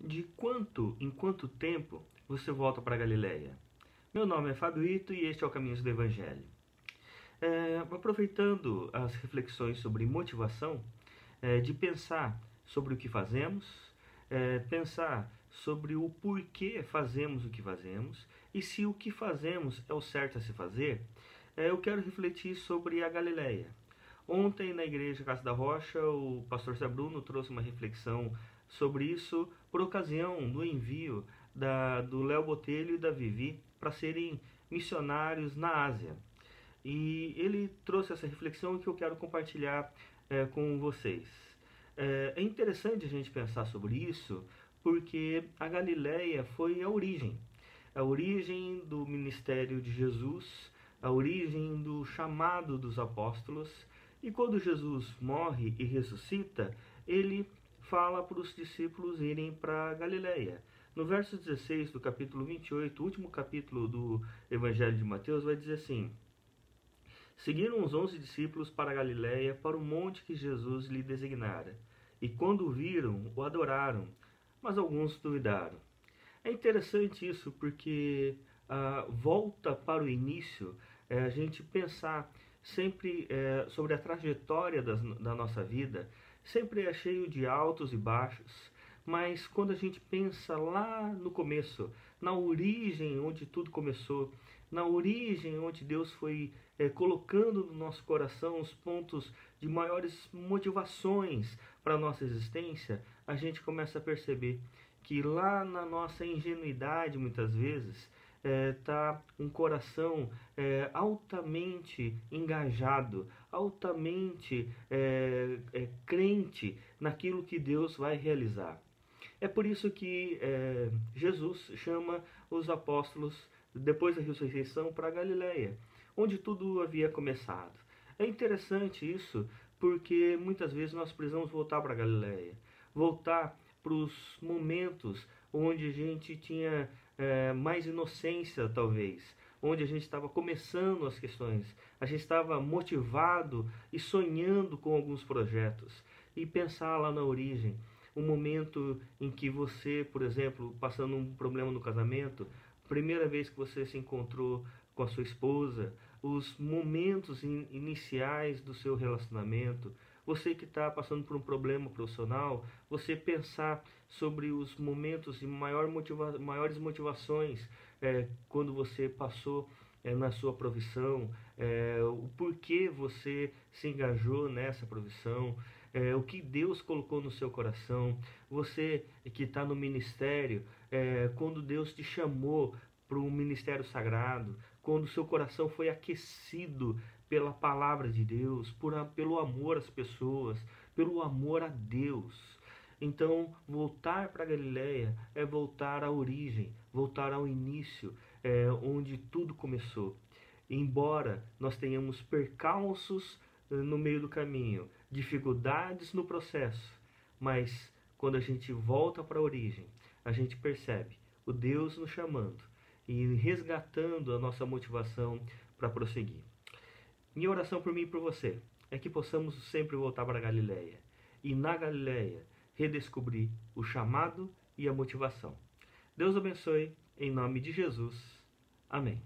Em quanto tempo você volta para Galiléia? Meu nome é Fábio Ito e este é o Caminhos do Evangelho. Aproveitando as reflexões sobre motivação, de pensar sobre o que fazemos, pensar sobre o porquê fazemos o que fazemos e se o que fazemos é o certo a se fazer, eu quero refletir sobre a Galiléia. Ontem, na igreja Casa da Rocha, o pastor Sabruno trouxe uma reflexão sobre isso por ocasião do envio do Léo Botelho e da Vivi para serem missionários na Ásia. E ele trouxe essa reflexão que eu quero compartilhar com vocês. É interessante a gente pensar sobre isso porque a Galiléia foi a origem do ministério de Jesus, a origem do chamado dos apóstolos. E quando Jesus morre e ressuscita, ele fala para os discípulos irem para Galiléia. No verso 16 do capítulo 28, o último capítulo do Evangelho de Mateus, vai dizer assim: Seguiram os 11 discípulos para a Galiléia, para o monte que Jesus lhe designara. E quando o viram, o adoraram, mas alguns duvidaram. É interessante isso porque volta para o início, a gente pensar sempre sobre a trajetória da nossa vida, sempre é cheio de altos e baixos, mas quando a gente pensa lá no começo, na origem onde tudo começou, na origem onde Deus foi colocando no nosso coração os pontos de maiores motivações para a nossa existência, a gente começa a perceber que lá na nossa ingenuidade, muitas vezes, está um coração altamente engajado, altamente crente naquilo que Deus vai realizar. É por isso que Jesus chama os apóstolos, depois da ressurreição, para Galiléia, onde tudo havia começado. É interessante isso, porque muitas vezes nós precisamos voltar para Galiléia, voltar para os momentos onde a gente tinha mais inocência, talvez, onde a gente estava começando as questões, a gente estava motivado e sonhando com alguns projetos, e pensar lá na origem, um momento em que você, por exemplo, passando um problema no casamento, primeira vez que você se encontrou com a sua esposa, os momentos iniciais do seu relacionamento, você que está passando por um problema profissional, você pensar sobre os momentos de maiores motivações quando você passou na sua profissão, o porquê você se engajou nessa profissão, o que Deus colocou no seu coração, você que está no ministério, quando Deus te chamou para um ministério sagrado, quando o seu coração foi aquecido pela palavra de Deus, pelo amor às pessoas, pelo amor a Deus. Então, voltar para Galiléia é voltar à origem, voltar ao início, onde tudo começou. Embora nós tenhamos percalços no meio do caminho, dificuldades no processo, mas quando a gente volta para a origem, a gente percebe o Deus nos chamando e resgatando a nossa motivação para prosseguir. Minha oração por mim e por você é que possamos sempre voltar para a Galiléia e na Galiléia redescobrir o chamado e a motivação. Deus abençoe, em nome de Jesus. Amém.